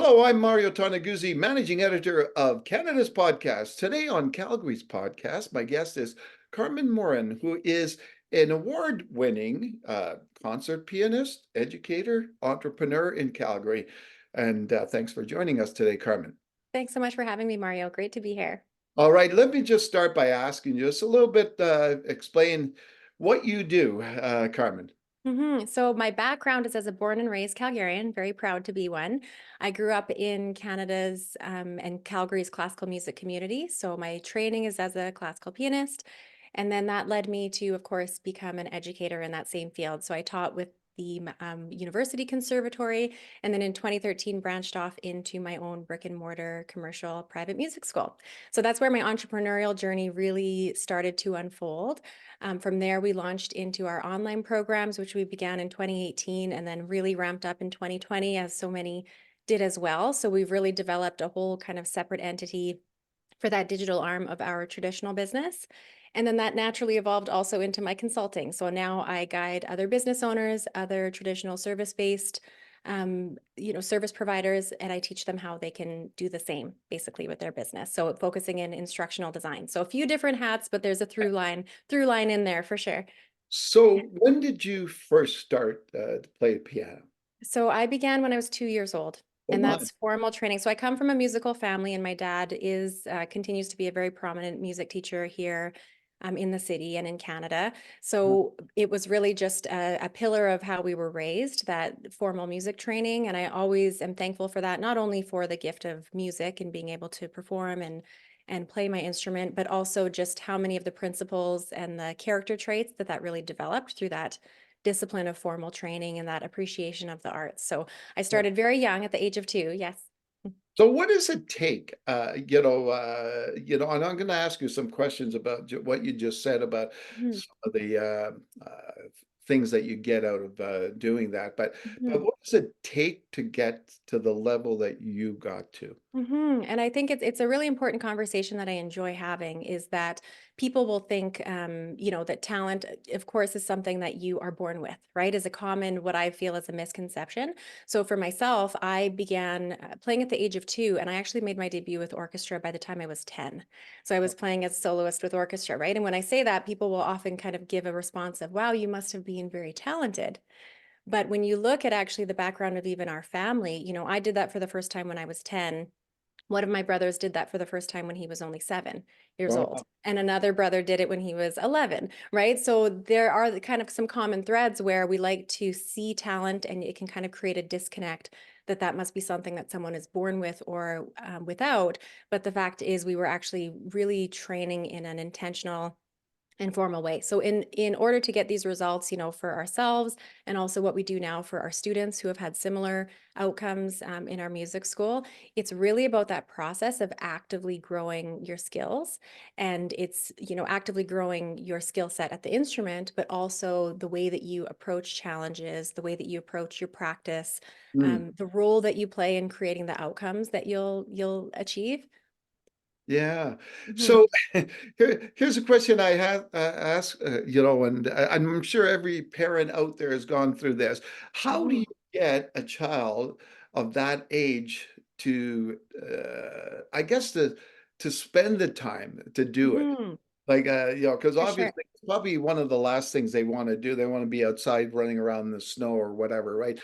Hello, I'm Mario Toneguzzi, managing editor of Canada's podcast. Today on Calgary's podcast, my guest is Carmen Morin, who is an award-winning concert pianist, educator, entrepreneur in Calgary. And thanks for joining us today, Carmen. Thanks so much for having me, Mario. Great to be here. All right, let me just start by asking you just a little bit, explain what you do, Carmen. So my background is as a born and raised Calgarian, very proud to be one. I grew up in Canada's and Calgary's classical music community. So my training is as a classical pianist. And then that led me to, of course, become an educator in that same field. So I taught with the University Conservatory, and then in 2013 branched off into my own brick and mortar commercial private music school. So that's where my entrepreneurial journey really started to unfold. From there, we launched into our online programs, which we began in 2018 and then really ramped up in 2020, as so many did as well. So we've really developed a whole kind of separate entity for that digital arm of our traditional business. And then that naturally evolved also into my consulting. So now I guide other business owners, other traditional service-based service providers, and I teach them how they can do the same basically with their business. So focusing in instructional design. So a few different hats, but there's a through line in there for sure. So when did you first start to play the piano? So I began when I was 2 years old, Oh and my. that's formal training. So I come from a musical family, and my dad is continues to be a very prominent music teacher here in the city and in Canada. So it was really just a pillar of how we were raised, that formal music training. And I always am thankful for that, not only for the gift of music and being able to perform and play my instrument, but also just how many of the principles and the character traits that really developed through that discipline of formal training and that appreciation of the arts. So I started very young at the age of 2. Yes. So what does it take? And I'm going to ask you some questions about what you just said about Mhm. some of the things that you get out of doing that. But Mhm. what does it take to get to the level that you got to? And I think it's a really important conversation that I enjoy having, is that people will think, that talent, of course, is something that you are born with, right? Is a common, what I feel is a misconception. So for myself, I began playing at the age of 2, and I actually made my debut with orchestra by the time I was 10. So I was playing as soloist with orchestra, right? And when I say that, people will often kind of give a response of, wow, you must have been very talented. But when you look at actually the background of even our family, I did that for the first time when I was 10. One of my brothers did that for the first time when he was only 7 years old. Wow. And another brother did it when he was 11, right? So there are kind of some common threads where we like to see talent, and it can kind of create a disconnect that must be something that someone is born with or without. But the fact is, we were actually really training in an intentional informal way. So in order to get these results, for ourselves, and also what we do now for our students who have had similar outcomes in our music school, it's really about that process of actively growing your skills. And it's, actively growing your skill set at the instrument, but also the way that you approach challenges, the way that you approach your practice, Hmm. the role that you play in creating the outcomes that you'll achieve. Yeah. Mhm. So here's a question I have asked, and I'm sure every parent out there has gone through this. How do Mhm. you get a child of that age to, I guess, to spend the time to do it? Mhm. Like, because For sure. obviously it's probably one of the last things they want to do. They want to be outside running around in the snow or whatever, right?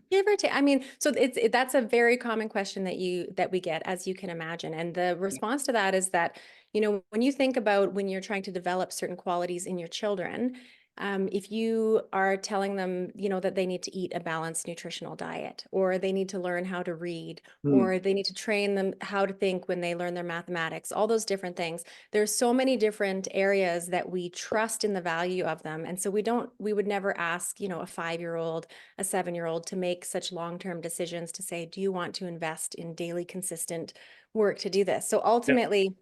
Give or take. I mean, so that's a very common question that we get, as you can imagine. And the response to that is that, when you think about when you're trying to develop certain qualities in your children, if you are telling them, that they need to eat a balanced nutritional diet, or they need to learn how to read, Hmm. or they need to train them how to think when they learn their mathematics, all those different things. There's so many different areas that we trust in the value of them. And so we would never ask, a 5-year-old, a 7-year-old to make such long-term decisions to say, do you want to invest in daily consistent work to do this? So Yeah. ultimately,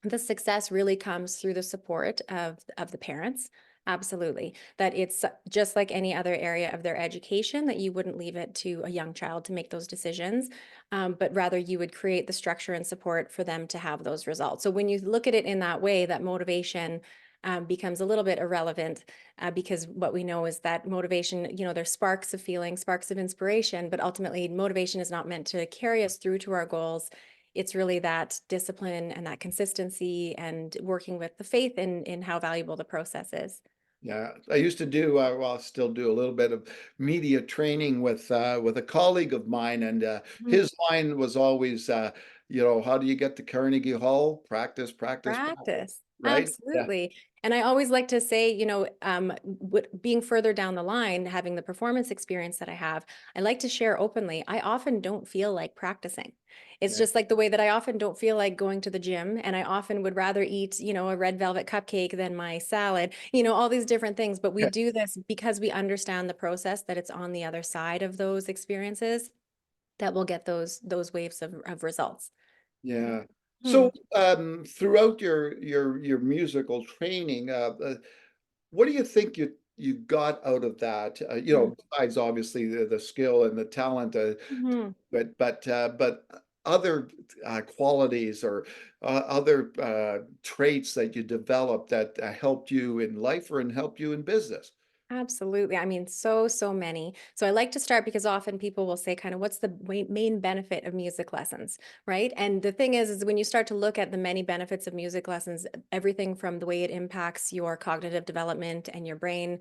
the success really comes through the support of the parents. Absolutely. That it's just like any other area of their education, that you wouldn't leave it to a young child to make those decisions, but rather you would create the structure and support for them to have those results. So when you look at it in that way, that motivation, becomes a little bit irrelevant, because what we know is that motivation, there's sparks of feeling, sparks of inspiration, but ultimately motivation is not meant to carry us through to our goals. It's really that discipline and that consistency and working with the faith in how valuable the process is. Yeah, I used to do, well, I still do a little bit of media training with a colleague of mine, and Mhm. his line was always, how do you get to Carnegie Hall? Practice, practice, practice, Practice. right? Yeah, Absolutely. And I always like to say, being further down the line, having the performance experience that I have, I like to share openly. I often don't feel like practicing. It's yeah, just like the way that I often don't feel like going to the gym, and I often would rather eat, a red velvet cupcake than my salad, all these different things. But we yeah, do this because we understand the process, that it's on the other side of those experiences that we'll get those waves of results. yeah. Hmm. So, throughout your musical training, what do you think you got out of that? Besides obviously the skill and the talent, Mhm. but other qualities or other traits that you developed that helped you in life or and helped you in business. Absolutely. I mean, so many. So I like to start because often people will say, kind of, what's the main benefit of music lessons, right? And the thing is when you start to look at the many benefits of music lessons, everything from the way it impacts your cognitive development and your brain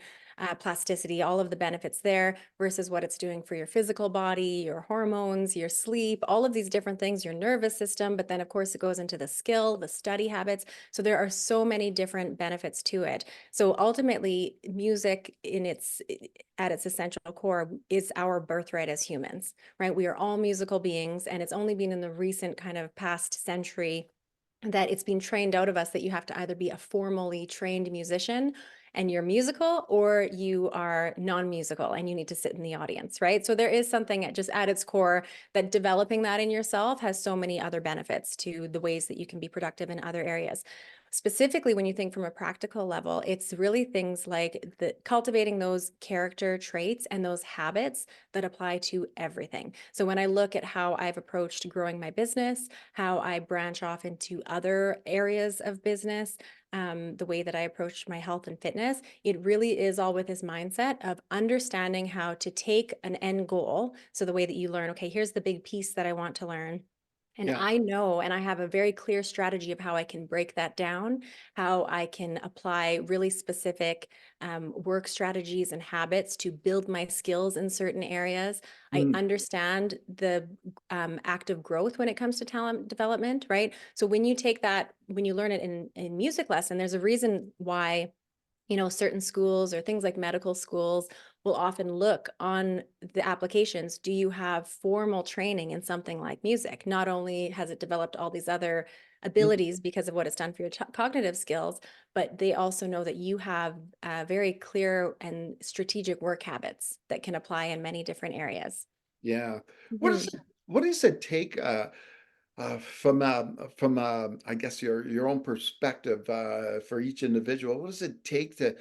plasticity, all of the benefits there versus what it's doing for your physical body, your hormones, your sleep, all of these different things, your nervous system. But then, of course, it goes into the skill, the study habits. So there are so many different benefits to it. So ultimately, music at its essential core is our birthright as humans, right? We are all musical beings, and it's only been in the recent kind of past century that it's been trained out of us that you have to either be a formally trained musician and you're musical, or you are non-musical and you need to sit in the audience, right? So there is something at its core that developing that in yourself has so many other benefits to the ways that you can be productive in other areas. Specifically, when you think from a practical level, it's really things like cultivating those character traits and those habits that apply to everything. So when I look at how I've approached growing my business, how I branch off into other areas of business, the way that I approach my health and fitness, it really is all with this mindset of understanding how to take an end goal. So the way that you learn, okay, here's the big piece that I want to learn. And Yeah. I know, and I have a very clear strategy of how I can break that down, how I can apply really specific work strategies and habits to build my skills in certain areas. I Mm, understand the active growth when it comes to talent development, right? So when you take that, when you learn it in music lesson, there's a reason why certain schools or things like medical schools will often look on the applications. Do you have formal training in something like music? Not only has it developed all these other mm, abilities because of what it's done for your cognitive skills, but they also know that you have very clear and strategic work habits that can apply in many different areas. yeah. What Mhm. is it, what does it take from I guess your own perspective for each individual? What does it take to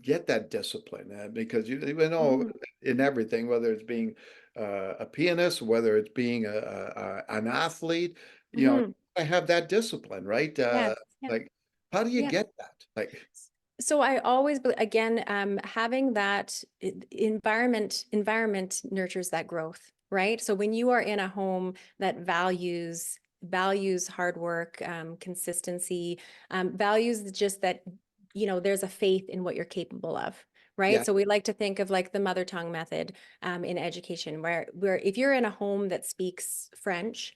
get that discipline? Because you know Mhm. in everything, whether it's being a pianist, whether it's being an athlete, Mhm. I have that discipline, right? Yes. Yeah. Like, how do you Yeah. get that? Like, So I always, again, having that environment nurtures that growth, right? So when you are in a home that values hard work, consistency, values just that, there's a faith in what you're capable of, right? yeah, So we like to think of like the mother tongue method in education, where if you're in a home that speaks French,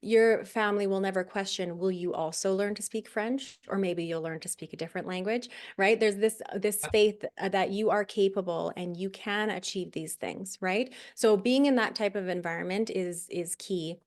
your family will never question, will you also learn to speak French? Or maybe you'll learn to speak a different language, right? There's this faith that you are capable and you can achieve these things, right? So being in that type of environment is key.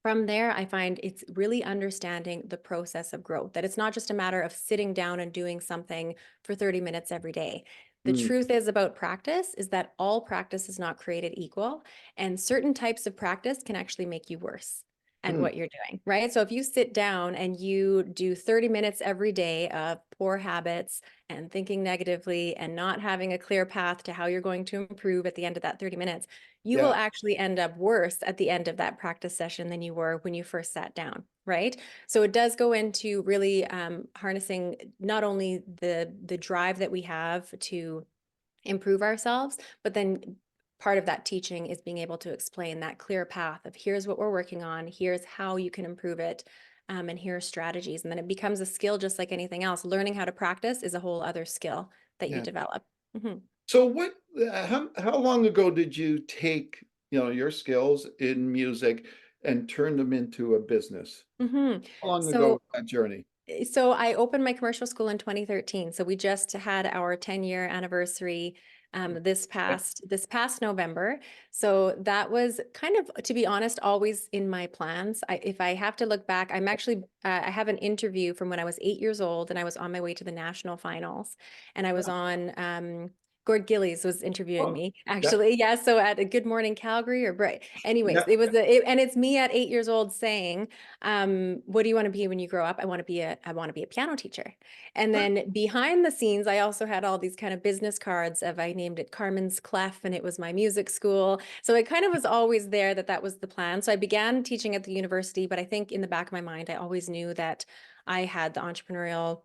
From there, I find it's really understanding the process of growth, that it's not just a matter of sitting down and doing something for 30 minutes every day. The mm, truth is about practice is that all practice is not created equal, and certain types of practice can actually make you worse. at Mm, what you're doing, right? So if you sit down and you do 30 minutes every day of poor habits and thinking negatively and not having a clear path to how you're going to improve at the end of that 30 minutes, you will yeah, actually end up worse at the end of that practice session than you were when you first sat down, right? So it does go into really harnessing not only the drive that we have to improve ourselves, but then part of that teaching is being able to explain that clear path of here's what we're working on, here's how you can improve it, and here are strategies. And then it becomes a skill just like anything else. Learning how to practice is a whole other skill that you yeah. develop. Hmm. So how long ago did you take, your skills in music and turn them into a business? Hmm. How long ago was So that journey? So I opened my commercial school in 2013. So we just had our 10-year anniversary Yeah. this past November. So that was kind of, to be honest, always in my plans. If I have to look back, I have an interview from when I was 8 years old and I was on my way to the national finals, and I was on. Gord Gillies was interviewing Oh, me, yeah, actually. Yeah, so at a Good Morning Calgary or Bright. Anyways, yeah, and it's me at 8 years old saying, what do you want to be when you grow up? I want to be a piano teacher. And huh, then behind the scenes, I also had all these kind of business cards of, I named it Carmen's Clef, and it was my music school. So it kind of was always there that that was the plan. So I began teaching at the university, but I think in the back of my mind, I always knew that I had the entrepreneurial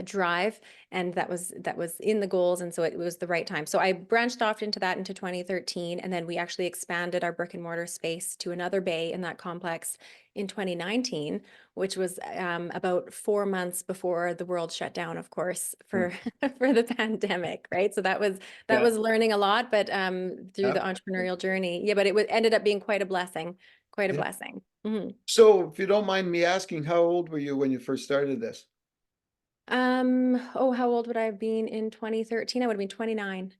drive, and that was in the goals, and so it was the right time. So I branched off into that into 2013, and then we actually expanded our brick and mortar space to another bay in that complex in 2019, which was about 4 months before the world shut down, of course, mm, for for the pandemic, right? So that yeah, was learning a lot, but through the yeah, entrepreneurial journey, yeah, but ended up being quite a blessing, quite a yeah. blessing. Mhm. So if you don't mind me asking, how old were you when you first started this? Oh, how old would I have been in 2013? I would have been 29.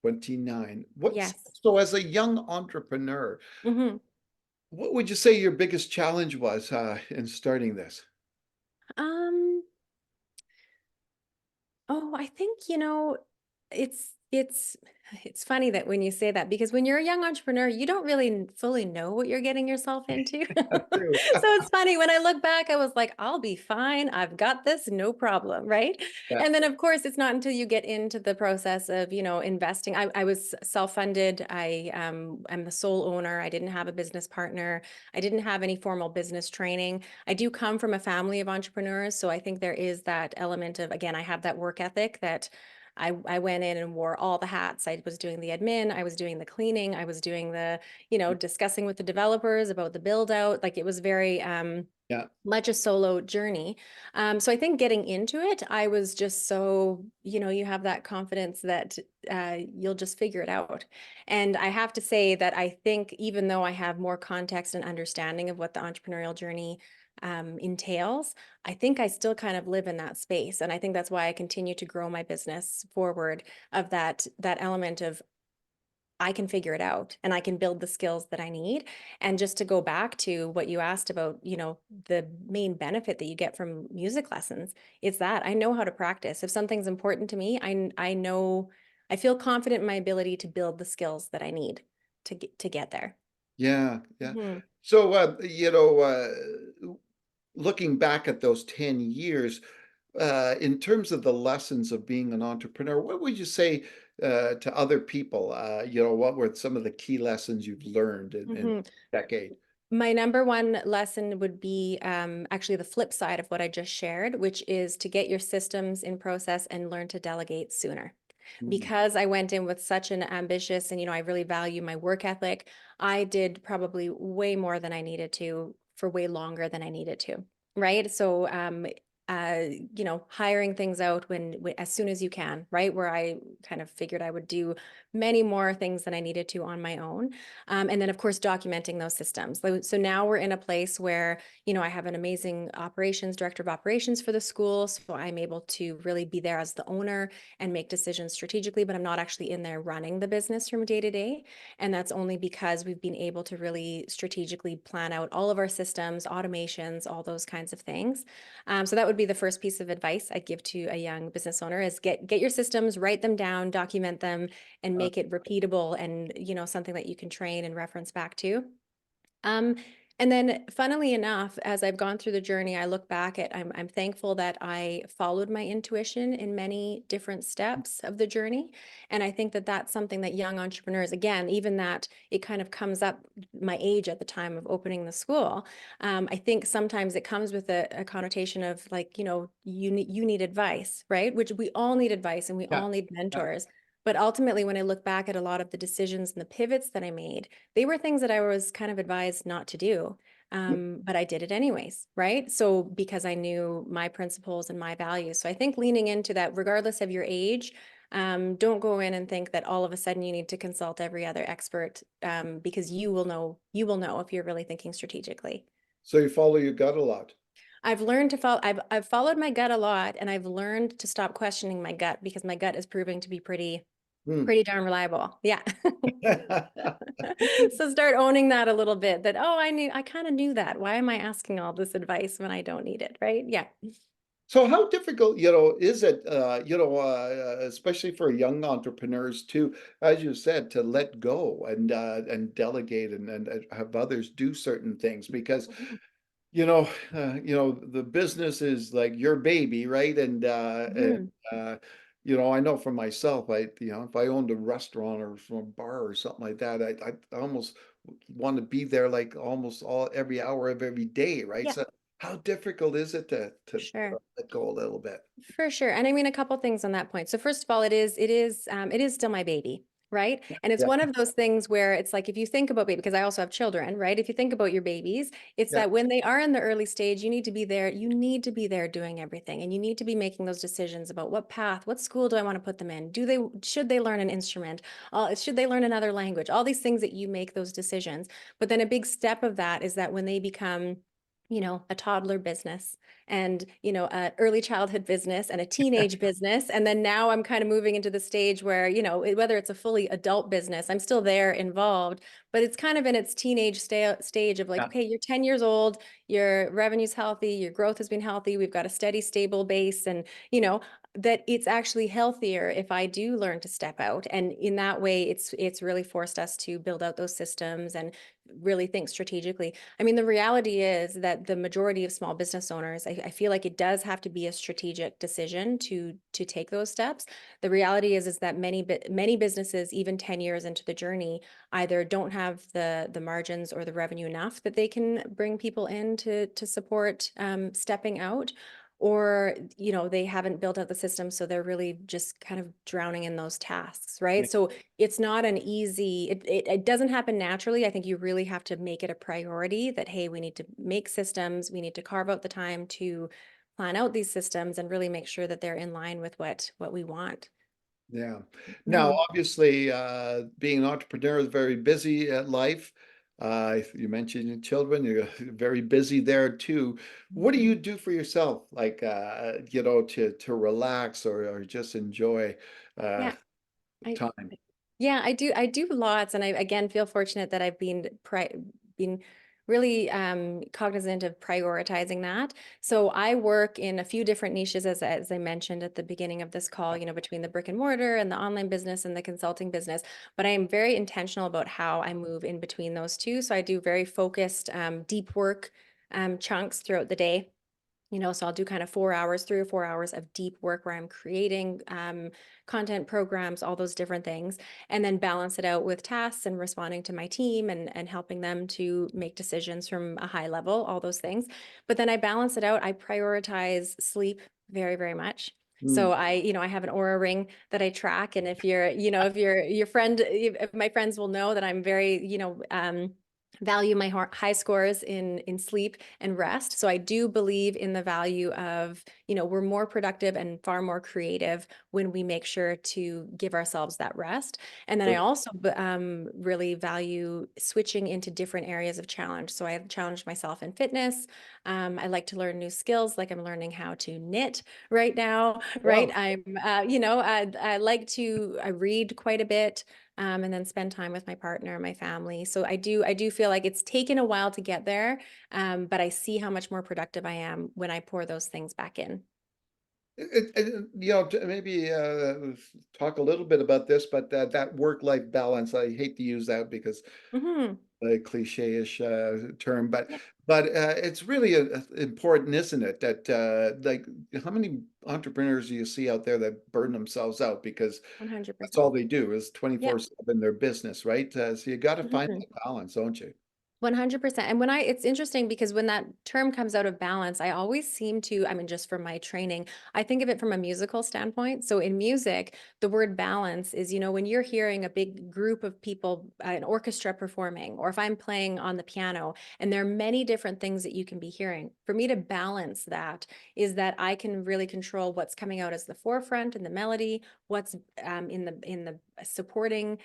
29. Yes. So as a young entrepreneur, Hmm. what would you say your biggest challenge was in starting this? Um, oh, I think, it's it's it's funny that when you say that, because when you're a young entrepreneur, you don't really fully know what you're getting yourself into. That's true. So it's funny when I look back, I was like, I'll be fine. I've got this, no problem, right? Yeah, And then of course, it's not until you get into the process of, investing. I was self-funded. I'm the sole owner. I didn't have a business partner. I didn't have any formal business training. I do come from a family of entrepreneurs, so I think there is that element of, again, I have that work ethic that I went in and wore all the hats. I was doing the admin, I was doing the cleaning, I was doing the, discussing with the developers about the build out. Like it was very yeah, much a solo journey. So I think getting into it, I was just so, you have that confidence that you'll just figure it out. And I have to say that I think even though I have more context and understanding of what the entrepreneurial journey entails, I think I still kind of live in that space. And I think that's why I continue to grow my business forward, of that element of I can figure it out and I can build the skills that I need. And just to go back to what you asked about, the main benefit that you get from music lessons, it's that I know how to practice. If something's important to me, I know, I feel confident in my ability to build the skills that I need to get there. yeah, yeah. Hmm. So, looking back at those 10 years, in terms of the lessons of being an entrepreneur, what would you say to other people? What were some of the key lessons you've learned in Hmm. decade? My number one lesson would be actually the flip side of what I just shared, which is to get your systems in process and learn to delegate sooner. Mm, Because I went in with such an ambitious and, I really value my work ethic, I did probably way more than I needed to for way longer than I needed to. Right. So, hiring things out as soon as you can, right? Where I kind of figured I would do many more things than I needed to on my own. And then, of course, documenting those systems. So now we're in a place where, I have an amazing director of operations for the school. So I'm able to really be there as the owner and make decisions strategically, but I'm not actually in there running the business from day to day. And that's only because we've been able to really strategically plan out all of our systems, automations, all those kinds of things. So that would be the first piece of advice I'd give to a young business owner is get your systems, write them down, document them, and uh, make it repeatable and, something that you can train and reference back to. Um, And then funnily enough, as I've gone through the journey, I look back at, I'm thankful that I followed my intuition in many different steps of the journey. And I think that that's something that young entrepreneurs, again, even that it kind of comes up my age at the time of opening the school. I think sometimes it comes with a connotation of like, you need advice, right? Which we all need advice and we Yeah. all need Yeah. mentors. But ultimately, when I look back at a lot of the decisions and the pivots that I made, they were things that I was kind of advised not to do. But I did it anyways, right? So because I knew my principles and my values. So I think leaning into that, regardless of your age, don't go in and think that all of a sudden you need to consult every other expert, because you will know if you're really thinking strategically. So you follow your gut a lot. I've learned to follow, I've followed my gut a lot, and I've learned to stop questioning my gut because my gut is proving to be Hmm. pretty darn reliable. Yeah. So start owning that a little bit, that, oh, I kind of knew that. Why am I asking all this advice when I don't need it? Right. Yeah. So how difficult, is it, especially for young entrepreneurs to, as you said, to let go and delegate and have others do certain things because Mhm. the business is like your baby, right? Mhm. Uh, I know for myself, if I owned a restaurant or some bar or something like that, I almost want to be there like almost every hour of every day, right? Yeah, So how difficult is it to sure. let go a little bit? For sure. And I mean, a couple things on that point. So first of all, it is still my baby, right? And it's Yeah, one of those things where it's like, if you think about baby, because I also have children, right? If you think about your babies, it's yeah, that when they are in the early stage, you need to be there. You need to be there doing everything. And you need to be making those decisions about what path, what school do I want to put them in? Should they learn an instrument? Should they learn another language? All these things that you make those decisions. But then a big step of that is that when they become, a toddler business, and an early childhood business and a teenage business, and then now I'm kind of moving into the stage where, whether it's a fully adult business, I'm still there involved, but it's kind of in its teenage stage of like, yeah, okay, you're 10 years old, your revenue's healthy, your growth has been healthy, we've got a steady stable base, and that it's actually healthier if I do learn to step out. And in that way, it's really forced us to build out those systems and really think strategically. I mean, the reality is that the majority of small business owners, I feel like it does have to be a strategic decision to take those steps. The reality is that many businesses, even 10 years into the journey, either don't have the margins or the revenue enough that they can bring people in to support stepping out, or they haven't built out the system, so they're really just kind of drowning in those tasks, yeah, right? So it's not an easy, it doesn't happen naturally. I think you really have to make it a priority that, hey, we need to make systems, we need to carve out the time to plan out these systems and really make sure that they're in line with what we want. yeah. Now, Mhm. obviously, being an entrepreneur is very busy at life. You mentioned your children, you're very busy there too. What do you Mhm. do for yourself, like to relax or just enjoy uh Yeah, I time? Yeah, I do lots, and I again feel fortunate that I've been really cognizant of prioritizing that. So I work in a few different niches, as I mentioned at the beginning of this call, between the brick and mortar and the online business and the consulting business. But I am very intentional about how I move in between those two. So I do very focused, deep work chunks throughout the day. So I'll do kind of 4 hours, 3 or 4 hours of deep work where I'm creating content programs, all those different things, and then balance it out with tasks and responding to my team and helping them to make decisions from a high level, all those things. But then I balance it out. I prioritize sleep very, very much. Hmm. So I have an Aura ring that I track. And if your friend, if my friends will know that I'm very, value my high scores in sleep and rest. So I do believe in the value of, we're more productive and far more creative when we make sure to give ourselves that rest. And then I also really value switching into different areas of challenge. So I've challenged myself in fitness. I like to learn new skills, like I'm learning how to knit right now, right? Wow. I read quite a bit, and then spend time with my partner, my family. So I do feel like it's taken a while to get there, but I see how much more productive I am when I pour those things back in. Maybe talk a little bit about this, but that work-life balance, I hate to use that because Hmm. a cliche-ish term, but Yeah, it's really important, isn't it? That like how many entrepreneurs do you see out there that burn themselves out because that's 100%. all they do is Yeah. 24/7 their business, right? So you got to find Mhm. that balance, don't you? 100%. And it's interesting because when that term comes out of balance, I always seem to, I mean, just from my training, I think of it from a musical standpoint. So in music, the word balance is, when you're hearing a big group of people, an orchestra performing, or if I'm playing on the piano, and there are many different things that you can be hearing. For me to balance that is that I can really control what's coming out as the forefront and the melody, what's in the supporting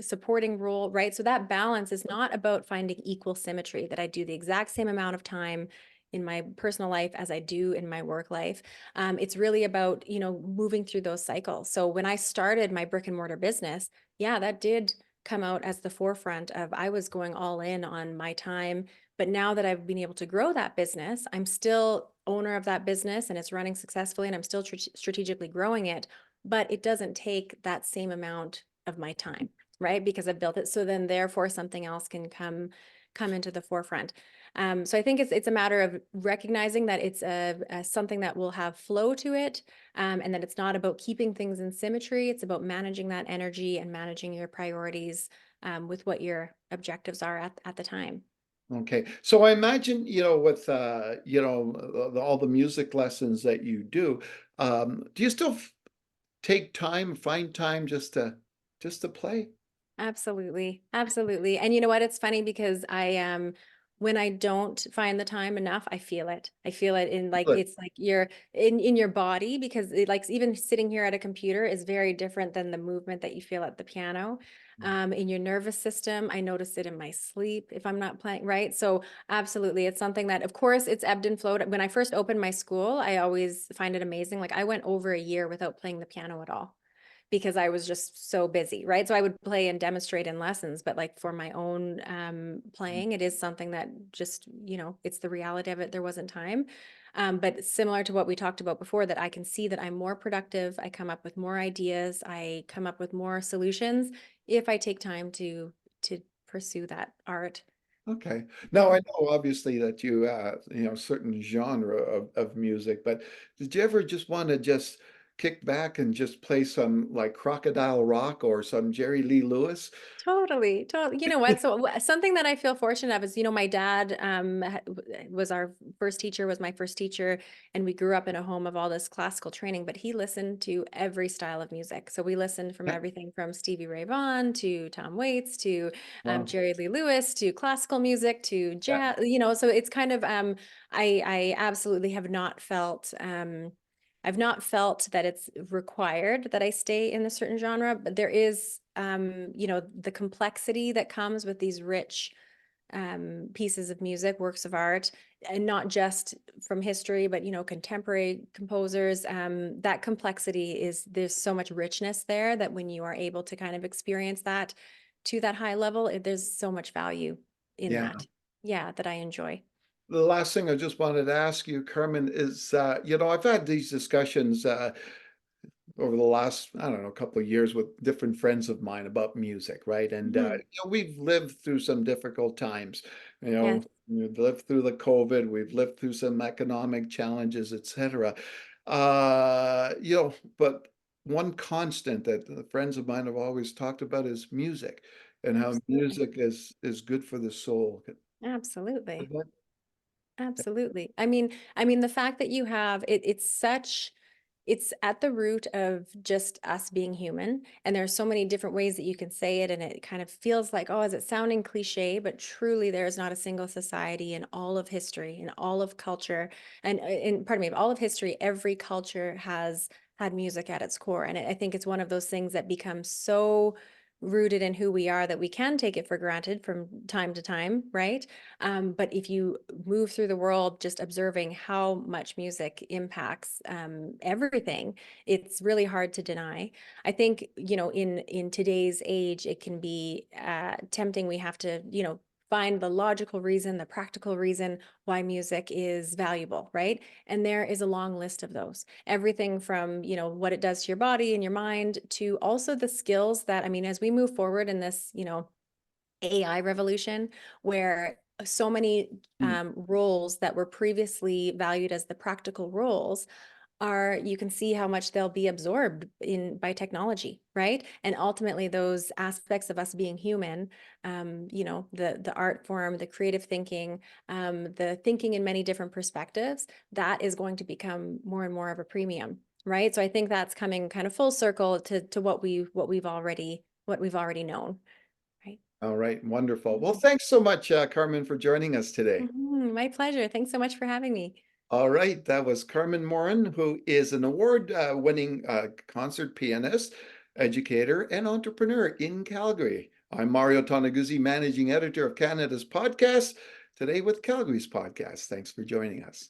supporting role, right? So that balance is not about finding equal symmetry, that I do the exact same amount of time in my personal life as I do in my work life. It's really about, moving through those cycles. So when I started my brick and mortar business, yeah, that did come out as the forefront of I was going all in on my time. But now that I've been able to grow that business, I'm still owner of that business and it's running successfully and I'm still strategically growing it, but it doesn't take that same amount of my time, right? Because I've built it. So then therefore something else can come into the forefront. So I think it's a matter of recognizing that it's a something that will have flow to it, and that it's not about keeping things in symmetry. It's about managing that energy and managing your priorities, with what your objectives are at the time. Okay. So I imagine, with all the music lessons that you do you still take time, find time just to play? Absolutely. Absolutely. And you know what? It's funny because when I don't find the time enough, I feel it. I feel it in like Good. it's like you're in your body because it like even sitting here at a computer is very different than the movement that you feel at the piano. In your nervous system, I notice it in my sleep if I'm not playing, right? So absolutely. It's something that of course it's ebbed and flowed. When I first opened my school, I always find it amazing. Like I went over a year without playing the piano at all because I was just so busy, right? So I would play and demonstrate in lessons, but like for my own playing, it is something that just, it's the reality of it. There wasn't time. But similar to what we talked about before, that I can see that I'm more productive. I come up with more ideas. I come up with more solutions if I take time to pursue that art. Okay. Now Yeah. I know obviously that you certain genre of music, but did you ever just want to just kick back and just play some like Crocodile Rock or some Jerry Lee Lewis? Totally, totally. You know what? So something that I feel fortunate of is, my dad was our first teacher, was my first teacher, and we grew up in a home of all this classical training, but he listened to every style of music. So we listened from Yeah. everything from Stevie Ray Vaughan to Tom Waits to Wow. Jerry Lee Lewis to classical music to Yeah. jazz, so it's kind of I absolutely have not felt I've not felt that it's required that I stay in a certain genre, but there is, the complexity that comes with these rich pieces of music, works of art, and not just from history, but contemporary composers. That complexity there's so much richness there that when you are able to kind of experience that to that high level, there's so much value in Yeah. that. Yeah, that I enjoy. The last thing I just wanted to ask you, Carmen, is I've had these discussions over the last, I don't know, couple of years with different friends of mine about music, right? And Mhm. we've lived through some difficult times. Yes, We've lived through the COVID, we've lived through some economic challenges, etc. But one constant that the friends of mine have always talked about is music and how absolutely. music is good for the soul. Absolutely. Absolutely. I mean, the fact that you have it, it's at the root of just us being human. And there's so many different ways that you can say it. And it kind of feels like, oh, is it sounding cliche? But truly, there is not a single society in all of history, in all of culture, and pardon me, of all of history, every culture has had music at its core. And I think it's one of those things that becomes so rooted in who we are that we can take it for granted from time to time, right? But if you move through the world just observing how much music impacts everything, it's really hard to deny. I think, in today's age, it can be tempting. We have to, find the logical reason, the practical reason why music is valuable, right? And there is a long list of those. Everything from, what it does to your body and your mind to also the skills that, I mean, as we move forward in this, AI revolution, where so many Mm. roles that were previously valued as the practical roles you can see how much they'll be absorbed in by technology, right? And ultimately those aspects of us being human, the art form, the creative thinking, the thinking in many different perspectives, that is going to become more and more of a premium, right? So I think that's coming kind of full circle to what we've already known, right? All right, wonderful. Well, Mhm. thanks so much, Carmen, for joining us today. My pleasure. Thanks so much for having me. All right, that was Carmen Morin, who is an award-winning concert pianist, educator, and entrepreneur in Calgary. I'm Mario Tonaguzzi, managing editor of Canada's podcast, today with Calgary's podcast. Thanks for joining us.